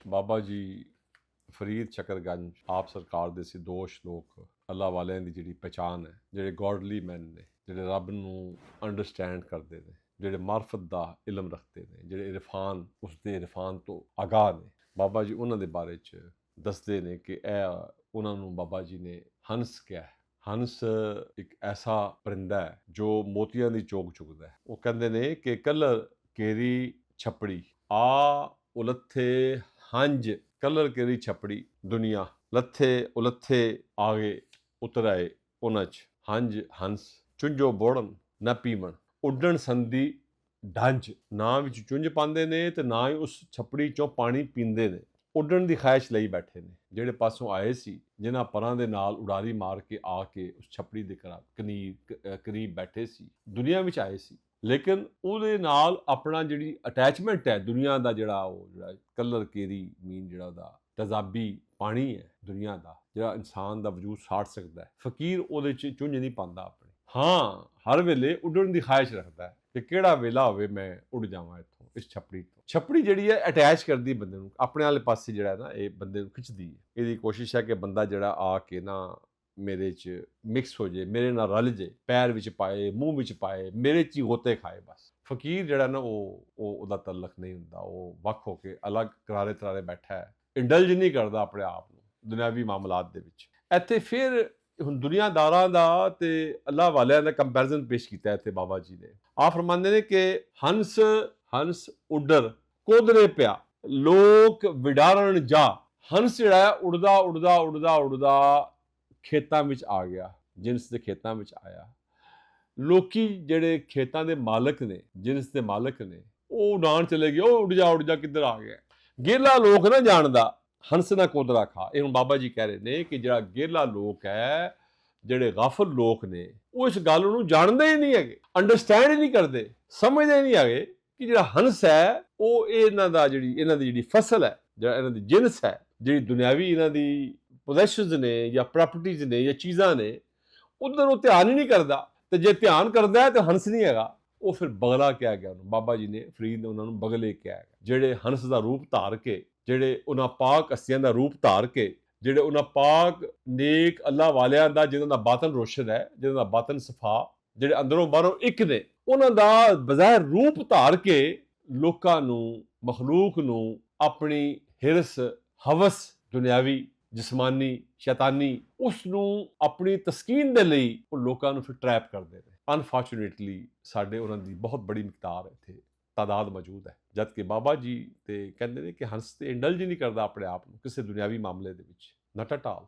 ਬਾਬਾ ਜੀ ਫਰੀਦ ਸ਼ਕਰਗੰਜ ਆਪ ਸਰਕਾਰ ਦੇ ਸੀ ਦੋ ਸ਼ਲੋਕ ਅੱਲਾ ਵਾਲਿਆਂ ਦੀ ਜਿਹੜੀ ਪਹਿਚਾਣ ਹੈ, ਜਿਹੜੇ ਗੋਡਲੀ ਮੈਨ ਨੇ, ਜਿਹੜੇ ਰੱਬ ਨੂੰ ਅੰਡਰਸਟੈਂਡ ਕਰਦੇ ਨੇ, ਜਿਹੜੇ ਮਾਰਫਤ ਦਾ ਇਲਮ ਰੱਖਦੇ ਨੇ, ਜਿਹੜੇ ਇਰਫਾਨ ਉਸਦੇ ਇਰਫਾਨ ਤੋਂ ਆਗਾਹ ਨੇ, ਬਾਬਾ ਜੀ ਉਹਨਾਂ ਦੇ ਬਾਰੇ 'ਚ ਦੱਸਦੇ ਨੇ ਕਿ ਇਹ ਉਹਨਾਂ ਨੂੰ ਬਾਬਾ ਜੀ ਨੇ ਹੰਸ ਕਿਹਾ ਹੈ। ਹੰਸ ਇੱਕ ਐਸਾ ਪਰਿੰਦਾ ਹੈ ਜੋ ਮੋਤੀਆਂ ਦੀ ਚੋਗ ਚੁਗਦਾ ਹੈ। ਉਹ ਕਹਿੰਦੇ ਨੇ ਕਿ ਕਲਰ ਕੇਰੀ ਛਪੜੀ ਆ ਉਲੱਥੇ ਹੰਜ ਕਲਰ ਕੇਰੀ ਛਪੜੀ ਦੁਨੀਆ ਲੱਥੇ ਉਲੱਥੇ ਆਗੇ ਉਤਰਾਏ ਉਹਨਾਂ 'ਚ ਹੰਜ ਹੰਸ ਚੁੰਝੋ ਬੋੜਨ ਨਾ ਪੀਵਣ ਉੱਡਣ ਸੰਦੀ ਢੰਜ ਨਾ ਵਿੱਚ ਚੁੰਝ ਪਾਉਂਦੇ ਨੇ ਤੇ ਨਾ ਹੀ ਉਸ ਛਪੜੀ 'ਚੋਂ ਪਾਣੀ ਪੀਂਦੇ ਨੇ। ਉੱਡਣ ਦੀ ਖਾਹਿਸ਼ ਲਈ ਬੈਠੇ ਨੇ। ਜਿਹੜੇ ਪਾਸੋਂ ਆਏ ਸੀ, ਜਿਨ੍ਹਾਂ ਪਰਾਂ ਦੇ ਨਾਲ ਉਡਾਰੀ ਮਾਰ ਕੇ ਆ ਕੇ ਉਸ ਛਪੜੀ ਦੇ ਕਰੀਬ ਬੈਠੇ ਸੀ, ਦੁਨੀਆ ਵਿੱਚ ਆਏ ਸੀ, ਲੇਕਿਨ ਉਹਦੇ ਨਾਲ ਆਪਣਾ ਜਿਹੜੀ ਅਟੈਚਮੈਂਟ ਹੈ ਦੁਨੀਆ ਦਾ, ਜਿਹੜਾ ਕਲਰ ਕੇਰੀ ਮੀਨ ਜਿਹੜਾ ਉਹਦਾ ਤਜ਼ਾਬੀ ਪਾਣੀ ਹੈ ਦੁਨੀਆ ਦਾ, ਜਿਹੜਾ ਇਨਸਾਨ ਦਾ ਵਜੂਦ ਸਾੜ ਸਕਦਾ ਹੈ, ਫਕੀਰ ਉਹਦੇ 'ਚ ਚੁੰਝ ਨਹੀਂ ਪਾਉਂਦਾ ਆਪਣੀ। ਹਾਂ, ਹਰ ਵੇਲੇ ਉੱਡਣ ਦੀ ਖਾਹਿਸ਼ ਰੱਖਦਾ ਹੈ ਕਿ ਕਿਹੜਾ ਵੇਲਾ ਹੋਵੇ ਮੈਂ ਉੱਡ ਜਾਵਾਂ ਇੱਥੋਂ, ਇਸ ਛਪੜੀ ਤੋਂ। ਛਪੜੀ ਜਿਹੜੀ ਹੈ ਅਟੈਚ ਕਰਦੀ ਬੰਦੇ ਨੂੰ ਆਪਣੇ ਵਾਲੇ ਪਾਸੇ, ਜਿਹੜਾ ਨਾ ਇਹ ਬੰਦੇ ਨੂੰ ਖਿੱਚਦੀ ਹੈ। ਇਹਦੀ ਕੋਸ਼ਿਸ਼ ਹੈ ਕਿ ਬੰਦਾ ਜਿਹੜਾ ਆ ਕੇ ਨਾ ਮੇਰੇ 'ਚ ਮਿਕਸ ਹੋ ਜਾਏ, ਮੇਰੇ ਨਾਲ ਰਲ ਜਾਏ, ਪੈਰ ਵਿੱਚ ਪਾਏ, ਮੂੰਹ ਵਿੱਚ ਪਾਏ, ਮੇਰੇ 'ਚ ਹੀ ਗੋਤੇ ਖਾਏ ਬਸ। ਫਕੀਰ ਜਿਹੜਾ ਨਾ ਉਹਦਾ ਤਲਕ ਨਹੀਂ ਹੁੰਦਾ, ਉਹ ਵੱਖ ਹੋ ਕੇ ਅਲੱਗ ਕਰਾਰੇ ਤਰਾਰੇ ਬੈਠਾ ਹੈ, ਇੰਡਲਜ ਨਹੀਂ ਕਰਦਾ ਆਪਣੇ ਆਪ ਨੂੰ ਦੁਨਿਆਵੀ ਮਾਮਲਾਤ ਦੇ ਵਿੱਚ। ਇੱਥੇ ਫਿਰ ਹੁਣ ਦੁਨੀਆਦਾਰਾਂ ਦਾ ਤੇ ਅੱਲਾਹ ਵਾਲਿਆਂ ਦਾ ਕੰਪੈਰੀਜ਼ਨ ਪੇਸ਼ ਕੀਤਾ ਇੱਥੇ ਬਾਬਾ ਜੀ ਨੇ। ਆਪ ਫਰਮਾਉਂਦੇ ਨੇ ਕਿ ਹੰਸ ਹੰਸ ਉੱਡਰ ਕੋਦਰੇ ਪਿਆ ਲੋਕ ਵਿਡਾਰਨ ਜਾ। ਹੰਸ ਜਿਹੜਾ ਉੱਡਦਾ ਉੱਡਦਾ ਉੱਡਦਾ ਉੱਡਦਾ ਖੇਤਾਂ ਵਿੱਚ ਆ ਗਿਆ, ਜਿਨਸ ਦੇ ਖੇਤਾਂ ਵਿੱਚ ਆਇਆ। ਲੋਕੀ ਜਿਹੜੇ ਖੇਤਾਂ ਦੇ ਮਾਲਕ ਨੇ, ਜਿਨਸ ਦੇ ਮਾਲਕ ਨੇ, ਉਹ ਉਡਾਣ ਚਲੇ ਗਏ, ਉਹ ਉੱਡ ਜਾ ਕਿੱਧਰ ਆ ਗਿਆ। ਗੇਲਾ ਲੋਕ ਨਾ ਜਾਣਦਾ ਹੰਸ ਨਾ ਕੋਦਰਾ ਖਾ। ਇਹ ਹੁਣ ਬਾਬਾ ਜੀ ਕਹਿ ਰਹੇ ਨੇ ਕਿ ਜਿਹੜਾ ਗੇਲਾ ਲੋਕ ਹੈ, ਜਿਹੜੇ ਗਾਫਲ ਲੋਕ ਨੇ, ਉਹ ਇਸ ਗੱਲ ਨੂੰ ਜਾਣਦੇ ਹੀ ਨਹੀਂ ਹੈਗੇ, ਅੰਡਰਸਟੈਂਡ ਹੀ ਨਹੀਂ ਕਰਦੇ, ਸਮਝਦੇ ਨਹੀਂ ਹੈਗੇ ਕਿ ਜਿਹੜਾ ਹੰਸ ਹੈ ਉਹ ਇਹਨਾਂ ਦੀ ਜਿਹੜੀ ਫਸਲ ਹੈ, ਜਿਹੜਾ ਇਹਨਾਂ ਦੀ ਜਿਨਸ ਹੈ, ਜਿਹੜੀ ਦੁਨਿਆਵੀ ਇਹਨਾਂ ਦੀ ਪੋਜੈਸ਼ਨਸ ਨੇ ਜਾਂ ਪ੍ਰਾਪਰਟੀਜ਼ ਨੇ ਜਾਂ ਚੀਜ਼ਾਂ ਨੇ, ਉਧਰ ਉਹ ਧਿਆਨ ਹੀ ਨਹੀਂ ਕਰਦਾ। ਤੇ ਜੇ ਧਿਆਨ ਕਰਦਾ ਹੈ ਤਾਂ ਹੰਸ ਨਹੀਂ ਹੈਗਾ, ਉਹ ਫਿਰ ਬਗਲਾ ਕਿਹਾ ਗਿਆ ਉਹਨੂੰ। ਬਾਬਾ ਜੀ ਨੇ ਫਰੀਦ ਨੇ ਉਹਨਾਂ ਨੂੰ ਬਗਲੇ ਕਿਹਾ ਗਿਆ, ਜਿਹੜੇ ਹੰਸ ਦਾ ਰੂਪ ਧਾਰ ਕੇ, ਜਿਹੜੇ ਉਹਨਾਂ ਪਾਕ ਹਸਤੀਆਂ ਦਾ ਰੂਪ ਧਾਰ ਕੇ, ਜਿਹੜੇ ਉਹਨਾਂ ਪਾਕ ਨੇਕ ਅੱਲਾਹ ਵਾਲਿਆਂ ਦਾ, ਜਿਹਨਾਂ ਦਾ ਬਾਤਨ ਰੋਸ਼ਨ ਹੈ, ਜਿਹਨਾਂ ਦਾ ਬਾਤਨ ਸਫਾ, ਜਿਹੜੇ ਅੰਦਰੋਂ ਬਾਹਰੋਂ ਇੱਕ ਨੇ, ਉਹਨਾਂ ਦਾ ਬਜ਼ਾਹਿਰ ਰੂਪ ਧਾਰ ਕੇ ਲੋਕਾਂ ਨੂੰ, ਮਖਲੂਕ ਨੂੰ ਆਪਣੀ ਹਿਰਸ, ਹਵਸ, ਦੁਨਿਆਵੀ, ਜਿਸਮਾਨੀ, ਸ਼ੈਤਾਨੀ, ਉਸ ਨੂੰ ਆਪਣੀ ਤਸਕੀਨ ਦੇ ਲਈ ਉਹ ਲੋਕਾਂ ਨੂੰ ਫਿਰ ਟਰੈਪ ਕਰਦੇ ਨੇ। ਅਨਫੋਰਚੂਨੇਟਲੀ ਸਾਡੇ ਉਹਨਾਂ ਦੀ ਬਹੁਤ ਬੜੀ ਮਿਕਦਾਰ ਇੱਥੇ ਤਾਦਾਦ ਮੌਜੂਦ ਹੈ, ਜਦ ਕਿ ਬਾਬਾ ਜੀ ਤੇ ਕਹਿੰਦੇ ਨੇ ਕਿ ਹੰਸ ਤੇ ਇੰਡਲਜ ਨਹੀਂ ਕਰਦਾ ਆਪਣੇ ਆਪ ਨੂੰ ਕਿਸੇ ਦੁਨਿਆਵੀ ਮਾਮਲੇ ਦੇ ਵਿੱਚ, ਨਟ ਐਟ ਆਲ।